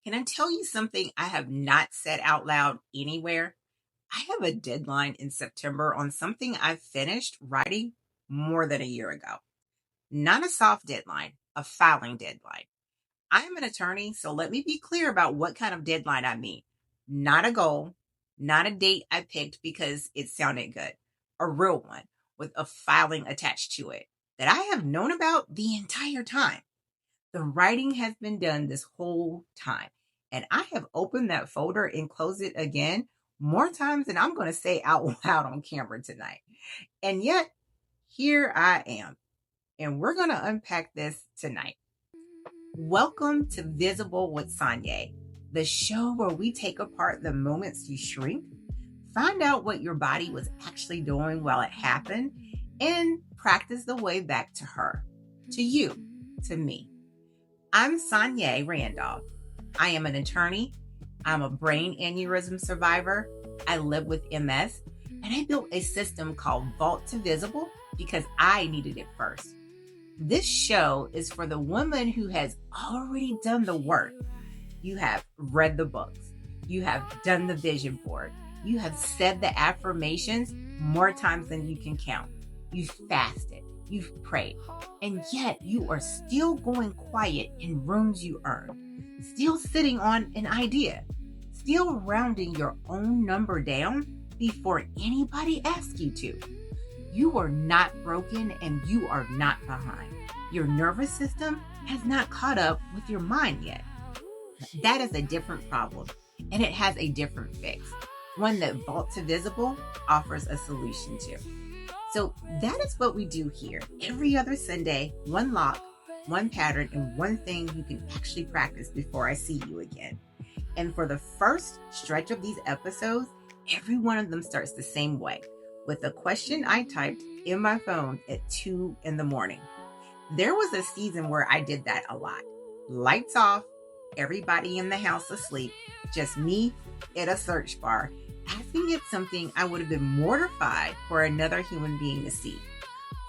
Can I tell you something I have not said out loud anywhere? I have a deadline in September on something I finished writing more than a year ago. Not a soft deadline, a filing deadline. I am an attorney, so let me be clear about what kind of deadline I mean. Not a goal, not a date I picked because it sounded good. A real one with a filing attached to it that I have known about the entire time. The writing has been done this whole time. And I have opened that folder and closed it again more times than I'm going to say out loud on camera tonight. And yet, here I am. And we're going to unpack this tonight. Welcome to Visible with Sanye, the show where we take apart the moments you shrink, find out what your body was actually doing while it happened, and practice the way back to her, to you, to me. I'm Sanye Randolph. I am an attorney. I'm a brain aneurysm survivor. I live with MS, and I built a system called Vault to Visible because I needed it first. This show is for the woman who has already done the work. You have read the books. You have done the vision board. You have said the affirmations more times than you can count. You've fasted. You've prayed. And yet you are still going quiet in rooms you earned. Still sitting on an idea. Still rounding your own number down before anybody asks you to. You are not broken and you are not behind. Your nervous system has not caught up with your mind yet. That is a different problem, and it has a different fix, one that Vault to Visible offers a solution to. So that is what we do here. Every other Sunday, one lock, one pattern, and one thing you can actually practice before I see you again. And for the first stretch of these episodes, every one of them starts the same way, with a question I typed in my phone at 2 a.m. There was a season where I did that a lot. Lights off, everybody in the house asleep, just me at a search bar, asking it something I would have been mortified for another human being to see.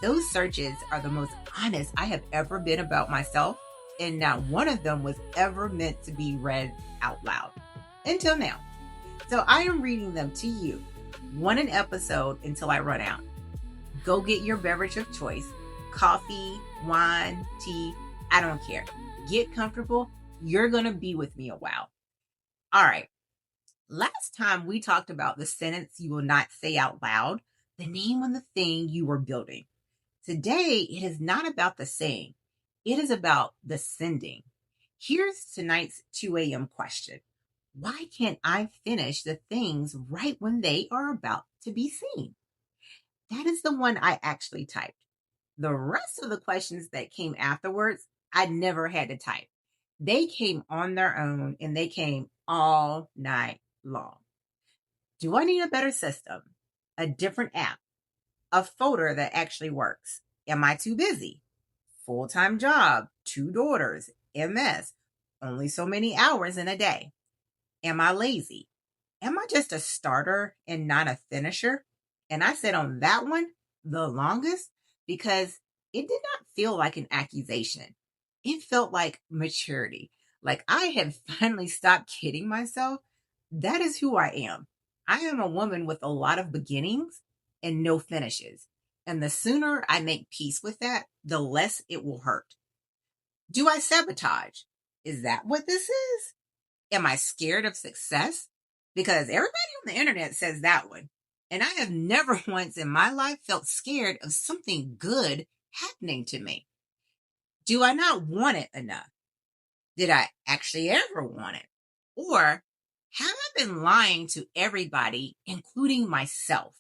Those searches are the most honest I have ever been about myself, and not one of them was ever meant to be read out loud. Until now. So I am reading them to you, one an episode until I run out. Go get your beverage of choice, coffee, wine, tea, I don't care. Get comfortable. You're going to be with me a while. All right. Last time we talked about the sentence you will not say out loud, the name on the thing you were building. Today, it is not about the saying. It is about the sending. Here's tonight's 2 a.m. question. Why can't I finish the things right when they are about to be seen? That is the one I actually typed. The rest of the questions that came afterwards, I never had to type. They came on their own and they came all night long. Do I need a better system? A different app? A folder that actually works? Am I too busy? Full-time job, 2 daughters, MS, only so many hours in a day. Am I lazy? Am I just a starter and not a finisher? And I said on that one, the longest, because it did not feel like an accusation. It felt like maturity. Like I had finally stopped kidding myself. That is who I am. I am a woman with a lot of beginnings and no finishes. And the sooner I make peace with that, the less it will hurt. Do I sabotage? Is that what this is? Am I scared of success? Because everybody on the internet says that one. And I have never once in my life felt scared of something good happening to me. Do I not want it enough? Did I actually ever want it? Or have I been lying to everybody, including myself?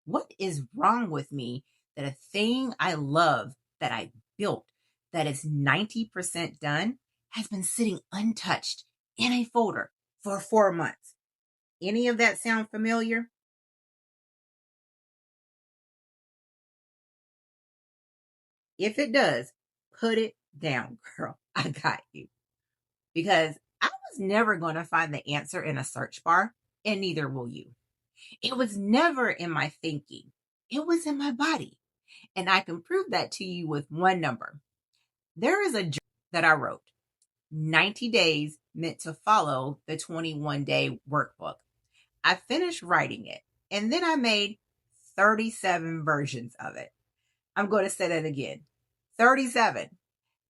What is wrong with me that a thing I love, that I built, that is 90% done, has been sitting untouched in a folder for 4 months? Any of that sound familiar? If it does, put it down, girl. I got you. Because I was never going to find the answer in a search bar, and neither will you. It was never in my thinking. It was in my body. And I can prove that to you with one number. There is a journal that I wrote, 90 days, meant to follow the 21-day workbook. I finished writing it, and then I made 37 versions of it. I'm going to say that again. 37.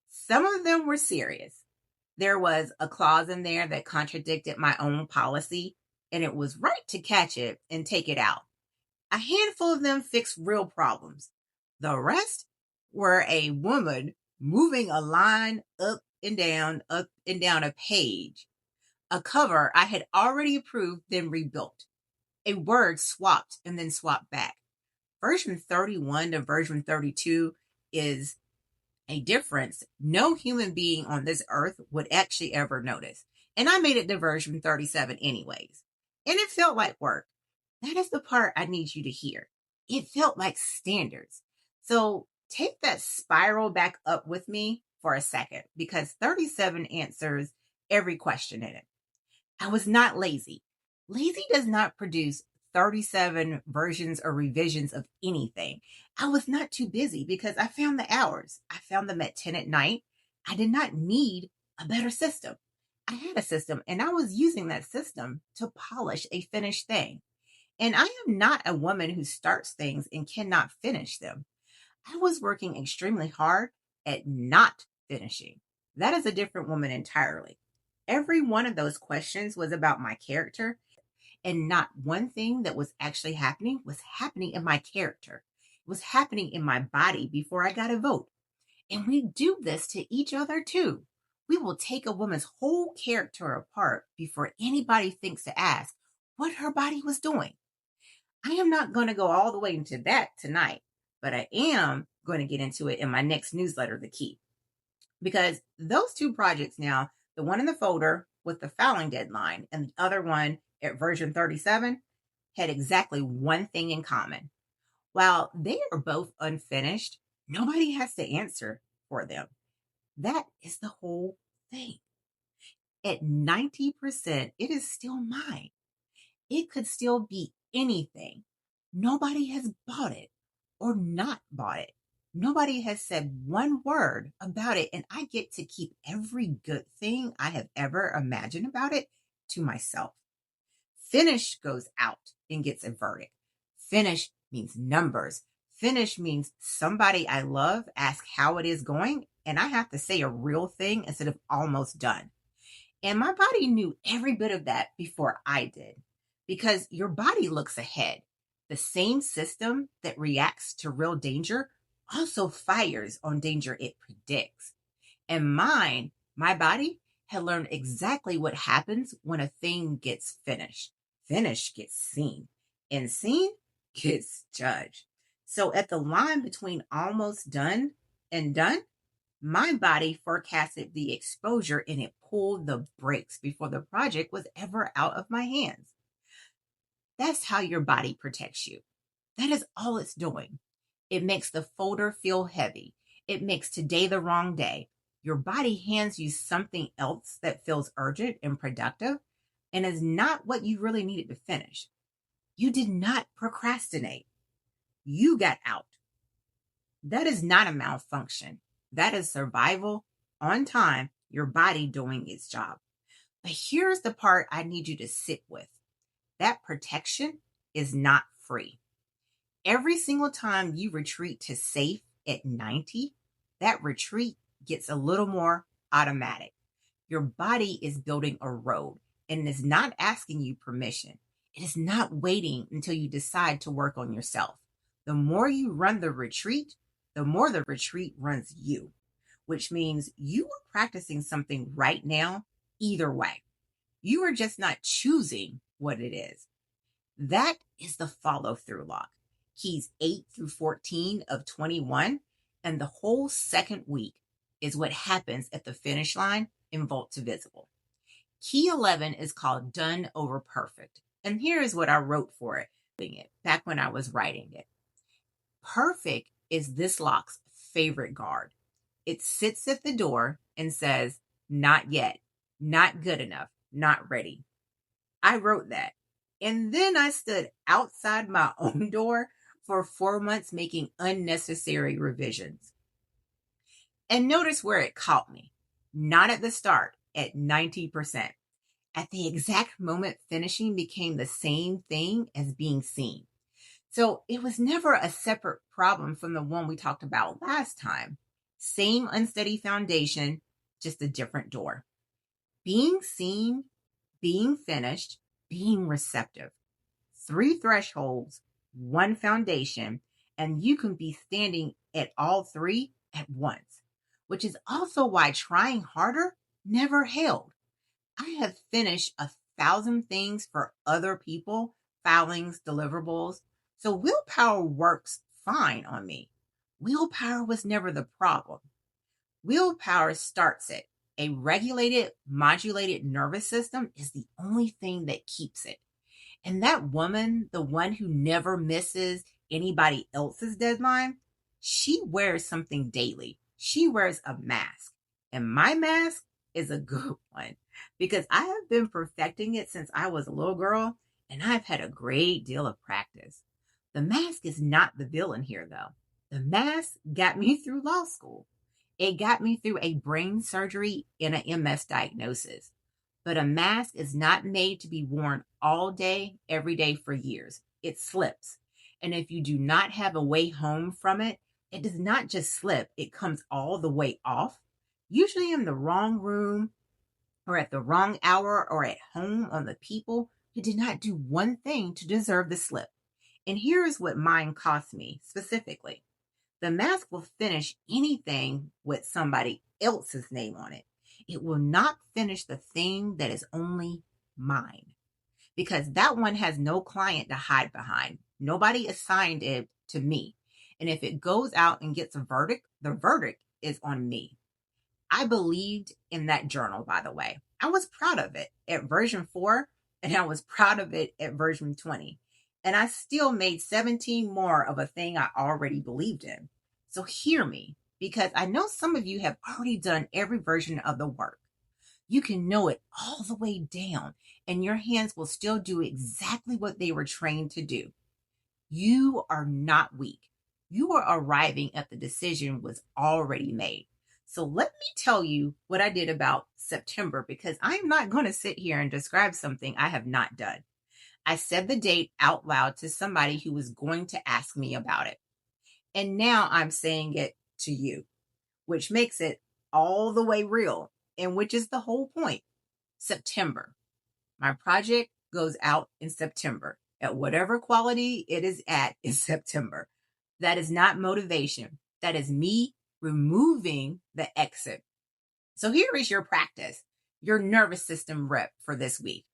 Some of them were serious. There was a clause in there that contradicted my own policy, and it was right to catch it and take it out. A handful of them fixed real problems. The rest were a woman moving a line up and down a page. A cover I had already approved, then rebuilt. A word swapped and then swapped back. Version 31 to version 32 is a difference no human being on this earth would actually ever notice. And I made it to version 37 anyways. And it felt like work. That is the part I need you to hear. It felt like standards. So take that spiral back up with me for a second, because 37 answers every question in it. I was not lazy. Lazy does not produce 37 versions or revisions of anything. I was not too busy because I found the hours. I found them at 10 at night. I did not need a better system. I had a system, and I was using that system to polish a finished thing. And I am not a woman who starts things and cannot finish them. I was working extremely hard at not finishing. That is a different woman entirely. Every one of those questions was about my character, and not one thing that was actually happening was happening in my character. It was happening in my body before I got a vote. And we do this to each other too. We will take a woman's whole character apart before anybody thinks to ask what her body was doing. I am not going to go all the way into that tonight, but I am going to get into it in my next newsletter, The Key. Because those two projects now, the one in the folder with the filing deadline and the other one at version 37, had exactly one thing in common. While they are both unfinished, nobody has to answer for them. That is the whole thing. At 90%, it is still mine. It could still be anything. Nobody has bought it or not bought it. Nobody has said one word about it, and I get to keep every good thing I have ever imagined about it to myself. Finish goes out and gets a verdict. Finish means numbers. Finish means somebody I love asks how it is going, and I have to say a real thing instead of almost done. And my body knew every bit of that before I did, because your body looks ahead. The same system that reacts to real danger also fires on danger it predicts. And my body had learned exactly what happens when a thing gets finished. Finished gets seen, and seen gets judged. So at the line between almost done and done, my body forecasted the exposure and it pulled the brakes before the project was ever out of my hands. That's how your body protects you. That is all it's doing. It makes the folder feel heavy. It makes today the wrong day. Your body hands you something else that feels urgent and productive and is not what you really needed to finish. You did not procrastinate. You got out. That is not a malfunction. That is survival on time, your body doing its job. But here's the part I need you to sit with. That protection is not free. Every single time you retreat to safe at 90, that retreat gets a little more automatic. Your body is building a road and is not asking you permission. It is not waiting until you decide to work on yourself. The more you run the retreat, the more the retreat runs you, which means you are practicing something right now either way. You are just not choosing what it is. That is the follow-through lock. Keys 8 through 14 of 21, and the whole second week is what happens at the finish line in Vault to Visible. Key 11 is called Done Over Perfect, and here is what I wrote for it back when I was writing it. Perfect is this lock's favorite guard. It sits at the door and says, not yet, not good enough, not ready. I wrote that. And then I stood outside my own door for 4 months making unnecessary revisions. And notice where it caught me. Not at the start at 90%. At the exact moment, finishing became the same thing as being seen. So it was never a separate problem from the one we talked about last time. Same unsteady foundation, just a different door. Being seen, being finished, being receptive. 3 thresholds, 1 foundation, and you can be standing at all 3 at once, which is also why trying harder never held. I have finished 1,000 things for other people, filings, deliverables. So willpower works fine on me. Willpower was never the problem. Willpower starts it. A regulated, modulated nervous system is the only thing that keeps it. And that woman, the one who never misses anybody else's deadline, she wears something daily. She wears a mask. And my mask is a good one because I have been perfecting it since I was a little girl, and I've had a great deal of practice. The mask is not the villain here, though. The mask got me through law school. It got me through a brain surgery and an MS diagnosis. But a mask is not made to be worn all day, every day for years. It slips. And if you do not have a way home from it, it does not just slip, it comes all the way off, usually in the wrong room or at the wrong hour or at home on the people who did not do one thing to deserve the slip. And here is what mine cost me specifically. The mask will finish anything with somebody else's name on it. It will not finish the thing that is only mine because that one has no client to hide behind. Nobody assigned it to me. And if it goes out and gets a verdict, the verdict is on me. I believed in that journal, by the way. I was proud of it at version 4, and I was proud of it at version 20. And I still made 17 more of a thing I already believed in. So hear me, because I know some of you have already done every version of the work. You can know it all the way down, and your hands will still do exactly what they were trained to do. You are not weak. You are arriving at the decision was already made. So let me tell you what I did about September, because I'm not going to sit here and describe something I have not done. I said the date out loud to somebody who was going to ask me about it. And now I'm saying it to you, which makes it all the way real, and which is the whole point. September. My project goes out in September. At whatever quality it is at in September. That is not motivation. That is me removing the exit. So here is your practice, your nervous system rep for this week.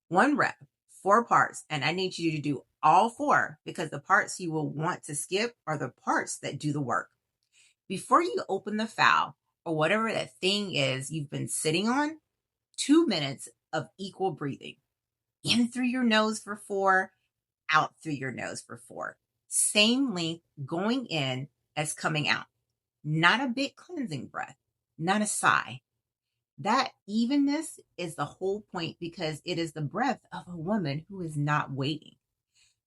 1 rep, 4 parts, and I need you to do all 4 because the parts you will want to skip are the parts that do the work. Before you open the file or whatever that thing is you've been sitting on, 2 minutes of equal breathing. In through your nose for 4, out through your nose for 4. Same length going in as coming out. Not a big cleansing breath, not a sigh. That evenness is the whole point because it is the breath of a woman who is not waiting.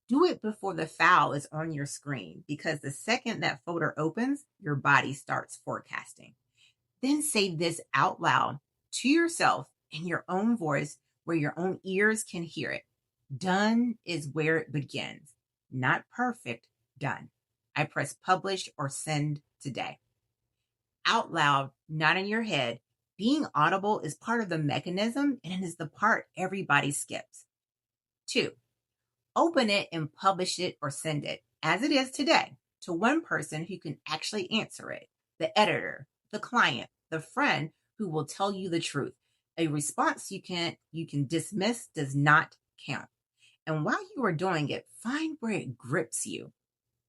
Do it before the file is on your screen because the second that folder opens, your body starts forecasting. Then say this out loud to yourself in your own voice where your own ears can hear it. Done is where it begins. Not perfect, done. I press publish or send today. Out loud, not in your head. Being audible is part of the mechanism and it is the part everybody skips. 2, open it and publish it or send it, as it is today, to one person who can actually answer it. The editor, the client, the friend who will tell you the truth. A response you can dismiss does not count. And while you are doing it, find where it grips you.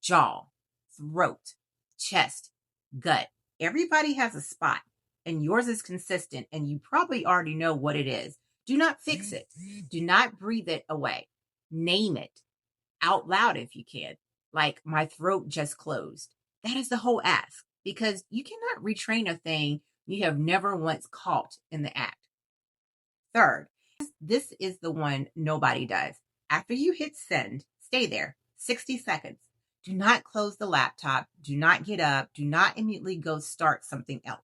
Jaw, throat, chest, gut. Everybody has a spot, and yours is consistent, and you probably already know what it is. Do not fix it. Do not breathe it away. Name it out loud if you can, like my throat just closed. That is the whole ask, because you cannot retrain a thing you have never once caught in the act. 3rd, this is the one nobody does. After you hit send, stay there 60 seconds. Do not close the laptop. Do not get up. Do not immediately go start something else.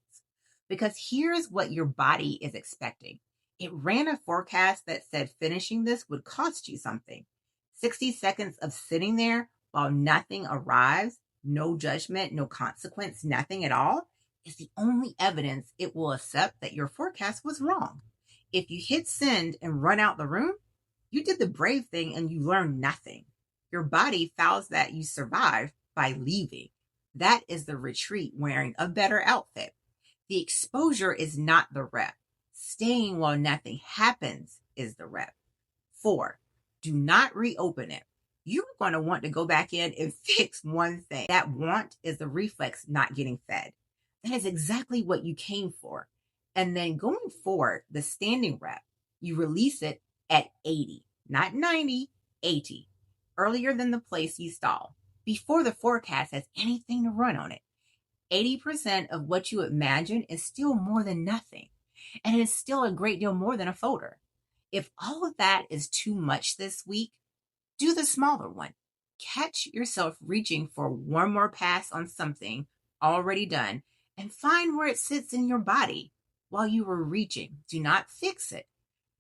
Because here's what your body is expecting. It ran a forecast that said finishing this would cost you something. 60 seconds of sitting there while nothing arrives, no judgment, no consequence, nothing at all, is the only evidence it will accept that your forecast was wrong. If you hit send and run out the room, you did the brave thing and you learned nothing. Your body feels that you survived by leaving. That is the retreat wearing a better outfit. The exposure is not the rep. Staying while nothing happens is the rep. 4, do not reopen it. You're going to want to go back in and fix one thing. That want is the reflex not getting fed. That is exactly what you came for. And then going forward, the standing rep, you release it at 80, not 90, 80, earlier than the place you stall, before the forecast has anything to run on it. 80% of what you imagine is still more than nothing, and it is still a great deal more than a folder. If all of that is too much this week, do the smaller one. Catch yourself reaching for one more pass on something already done and find where it sits in your body while you were reaching. Do not fix it.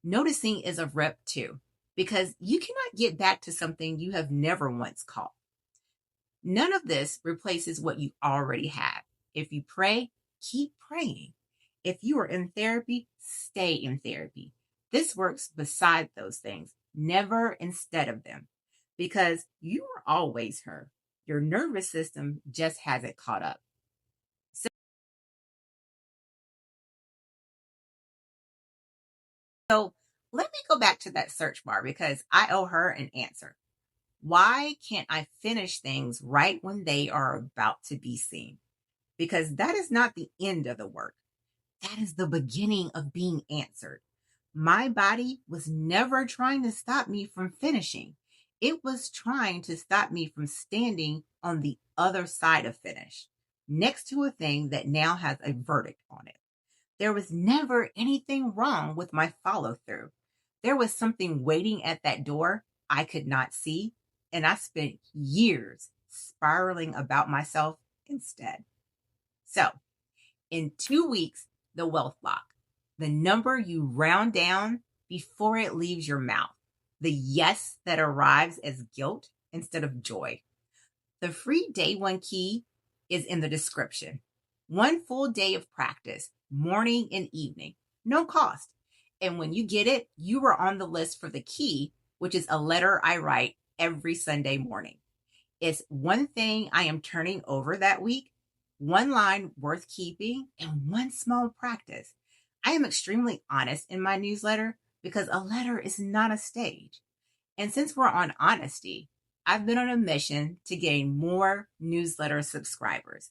Noticing is a rep too, because you cannot get back to something you have never once caught. None of this replaces what you already have. If you pray, keep praying. If you are in therapy, stay in therapy. This works beside those things, never instead of them, because you are always her. Your nervous system just hasn't caught up. So let me go back to that search bar because I owe her an answer. Why can't I finish things right when they are about to be seen? Because that is not the end of the work. That is the beginning of being answered. My body was never trying to stop me from finishing. It was trying to stop me from standing on the other side of finish, next to a thing that now has a verdict on it. There was never anything wrong with my follow through. There was something waiting at that door I could not see, and I spent years spiraling about myself instead. So, in 2 weeks, the wealth block, the number you round down before it leaves your mouth, the yes that arrives as guilt instead of joy. The free day one key is in the description. 1 full day of practice, morning and evening, no cost. And when you get it, you are on the list for the key, which is a letter I write every Sunday morning. It's one thing I am turning over that week, 1 line worth keeping, and 1 small practice. I am extremely honest in my newsletter because a letter is not a stage. And since we're on honesty, I've been on a mission to gain more newsletter subscribers.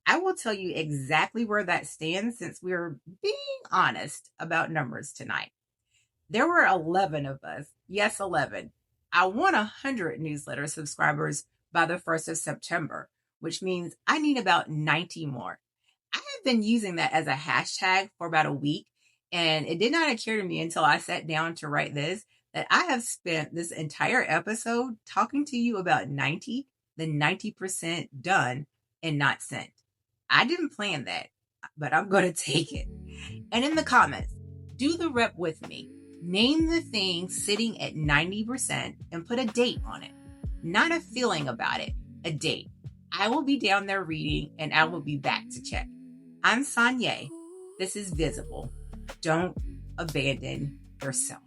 I will tell you exactly where that stands since we're being honest about numbers tonight. There were 11 of us. Yes, 11. I want 100 newsletter subscribers by the 1st of September, which means I need about 90 more. I have been using that as a hashtag for about a week, and it did not occur to me until I sat down to write this that I have spent this entire episode talking to you about 90, the 90% done and not sent. I didn't plan that, but I'm going to take it. And in the comments, do the rep with me. Name the thing sitting at 90% and put a date on it. Not a feeling about it, a date. I will be down there reading and I will be back to check. I'm Sonia. This is Visible. Don't abandon yourself.